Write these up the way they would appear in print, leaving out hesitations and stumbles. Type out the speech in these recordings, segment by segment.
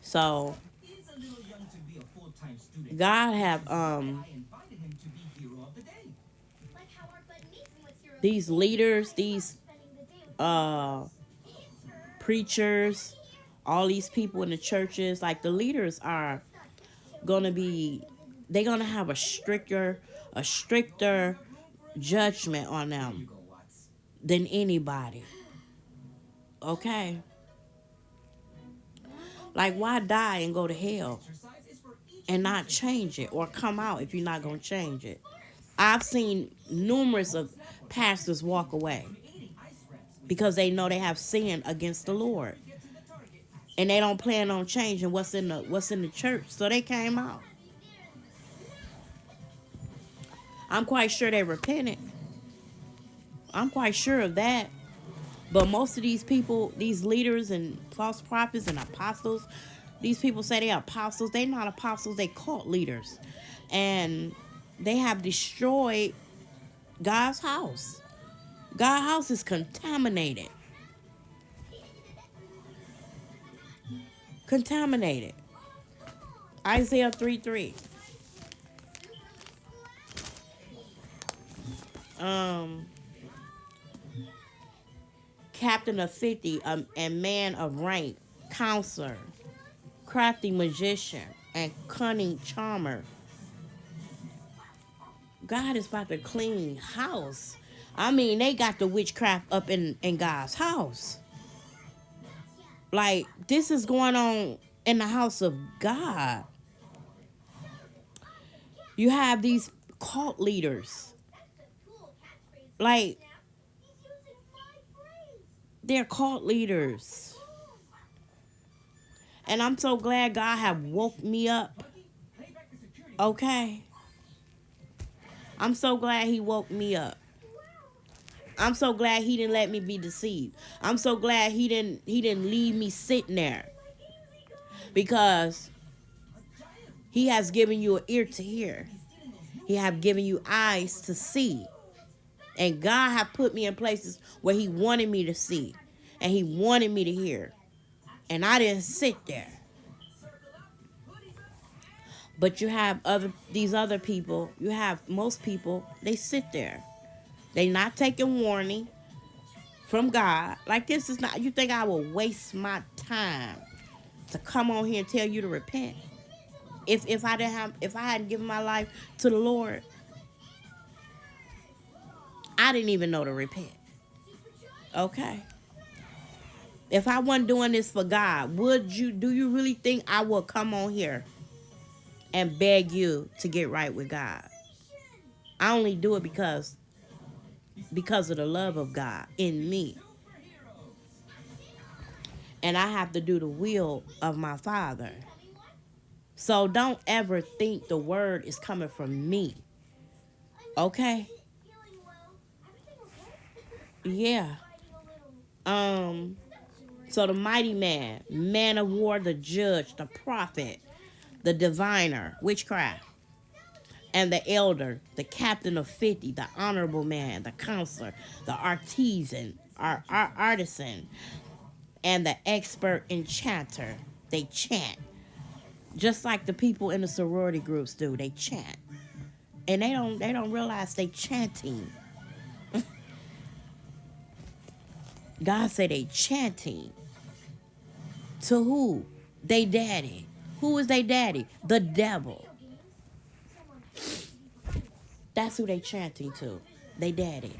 So God have these leaders, these uh preachers, all these people in the churches, like the leaders are gonna be, they're gonna have a stricter judgment on them than anybody. Okay, like why die and go to hell and not change it or come out if you're not gonna change it? I've seen numerous of pastors walk away because they know they have sinned against the Lord and they don't plan on changing what's in the church, so they came out. I'm quite sure they repented. I'm quite sure of that. But most of these people, these leaders and false prophets and apostles, these people say they're apostles. They're not apostles, they cult leaders. And they have destroyed God's house. God's house is contaminated. Contaminated. Isaiah 3:3. Um, Captain of 50, and man of rank, counselor, crafty magician, and cunning charmer. God is about to clean house. I mean, they got the witchcraft up in God's house. Like, this is going on in the house of God. You have these cult leaders. Like, they're cult leaders. And I'm so glad God have woke me up. Okay? I'm so glad he woke me up. I'm so glad he didn't let me be deceived. I'm so glad he didn't leave me sitting there. Because he has given you an ear to hear. He have given you eyes to see. And God have put me in places where he wanted me to see. And he wanted me to hear. And I didn't sit there. But you have these other people, you have most people, they sit there. They not taking warning from God. Like, this is not, you think I will waste my time to come on here and tell you to repent? If I hadn't given my life to the Lord, I didn't even know to repent. Okay. If I wasn't doing this for God, do you really think I would come on here and beg you to get right with God? I only do it because of the love of God in me. And I have to do the will of my Father. So don't ever think the word is coming from me. Okay? Yeah. Um so the mighty man of war, the judge, the prophet, the diviner, witchcraft, and the elder, the captain of 50, the honorable man, the counselor, the artisan, artisan, and the expert enchanter. They chant. Just like the people in the sorority groups do. They chant. And they don't realize they chanting. God said they chanting. To who? They daddy. Who is they daddy? The devil. That's who they chanting to. They daddy.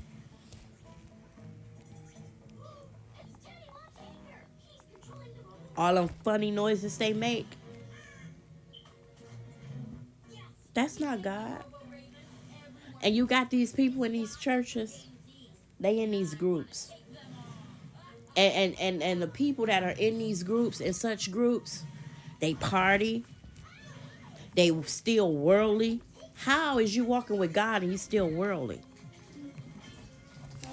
All them funny noises they make. That's not God. And you got these people in these churches. They in these groups. And the people that are in these groups, in such groups, they party. They still worldly. How is you walking with God and you still worldly?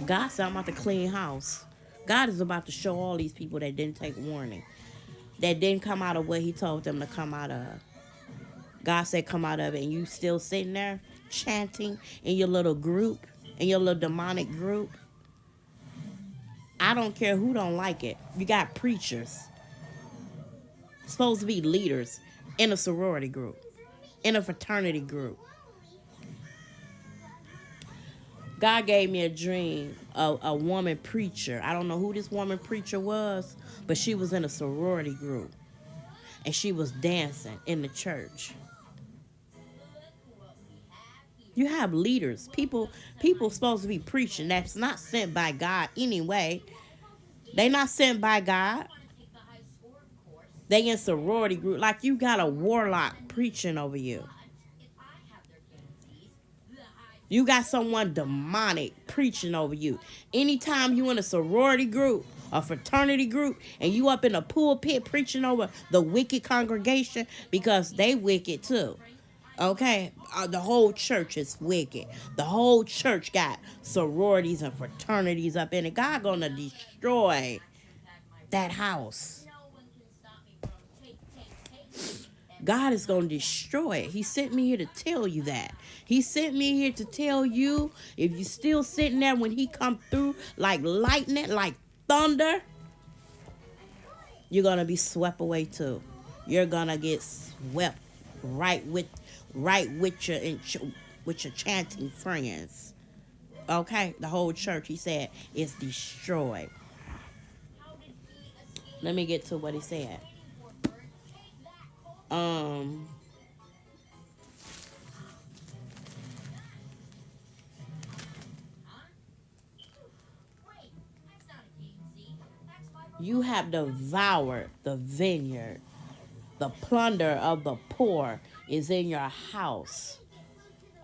God said, I'm about to clean house. God is about to show all these people that didn't take warning, that didn't come out of what he told them to come out of. God said, come out of it. And you still sitting there chanting in your little group, in your little demonic group. I don't care who don't like it. You got preachers. supposed to be leaders in a sorority group, in a fraternity group. God gave me a dream of a woman preacher. I don't know who this woman preacher was, but she was in a sorority group and she was dancing in the church. You have leaders, people supposed to be preaching that's not sent by God anyway. They not sent by God. They in sorority group. Like you got a warlock preaching over you. You got someone demonic preaching over you. Anytime you in a sorority group, a fraternity group, and you up in a pulpit preaching over the wicked congregation, because they wicked too. Okay, the whole church is wicked. The whole church got sororities and fraternities up in it. God gonna destroy that house. God is gonna destroy it. He sent me here to tell you that. He sent me here to tell you, if you still sitting there when he come through like lightning, like thunder, you're gonna be swept away too. You're gonna get swept right with with your chanting friends. Okay, the whole church, he said, is destroyed. Let me get to what he said. Um, you have devoured the vineyard. The plunder of the poor is in your house.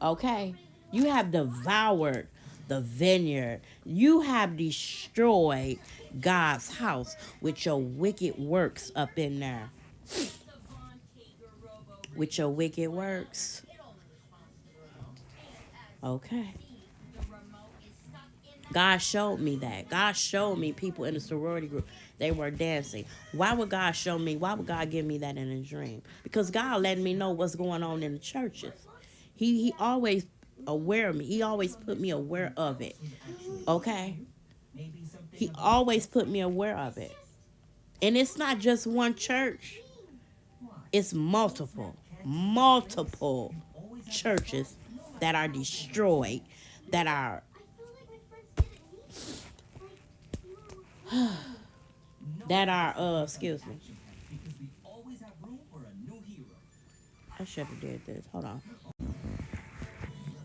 Okay? You have devoured the vineyard. You have destroyed God's house with your wicked works up in there. With your wicked works. Okay. God showed me that. God showed me people in the sorority group. They were dancing. Why would God show me? Why would God give me that in a dream? Because God let me know what's going on in the churches. He always aware of me. He always put me aware of it. Okay? He always put me aware of it. And it's not just one church. It's multiple churches that are destroyed, that are excuse me. I should have did this. Hold on.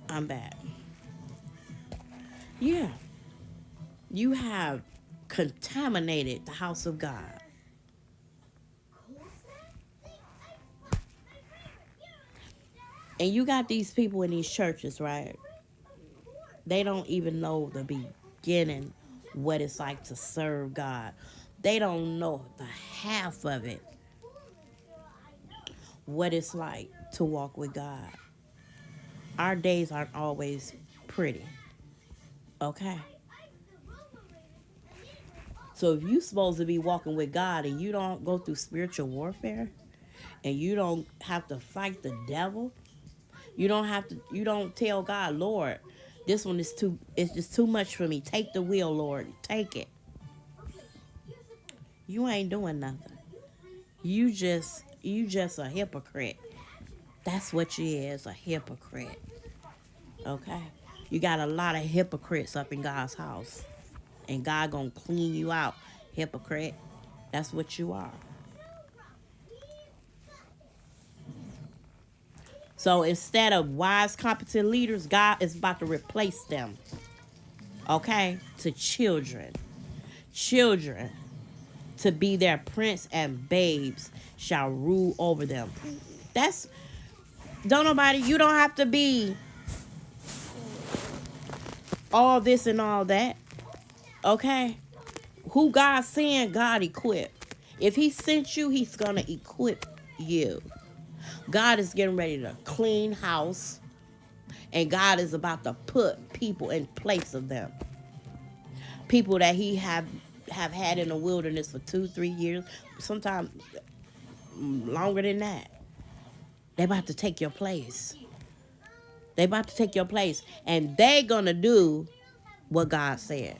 I'm back. Yeah. You have contaminated the house of God. And you got these people in these churches, right? They don't even know the beginning what it's like to serve God. They don't know the half of it. What it's like to walk with God. Our days aren't always pretty. Okay? So if you're supposed to be walking with God and you don't go through spiritual warfare and you don't have to fight the devil, you don't tell God, Lord, this one is it's just too much for me. Take the wheel, Lord. Take it. You ain't doing nothing. You just a hypocrite. That's what you is, a hypocrite. Okay? You got a lot of hypocrites up in God's house. And God gonna clean you out, hypocrite. That's what you are. So instead of wise, competent leaders, God is about to replace them. Okay? To children. Children to be their prince, and babes shall rule over them. You don't have to be all this and all that. Okay? Who God sent, God equipped. If he sent you, he's gonna equip you. God is getting ready to clean house, and God is about to put people in place of them. People that he have had in the wilderness for 2-3 years, sometimes longer than that. They about to take your place. And they gonna do what God said.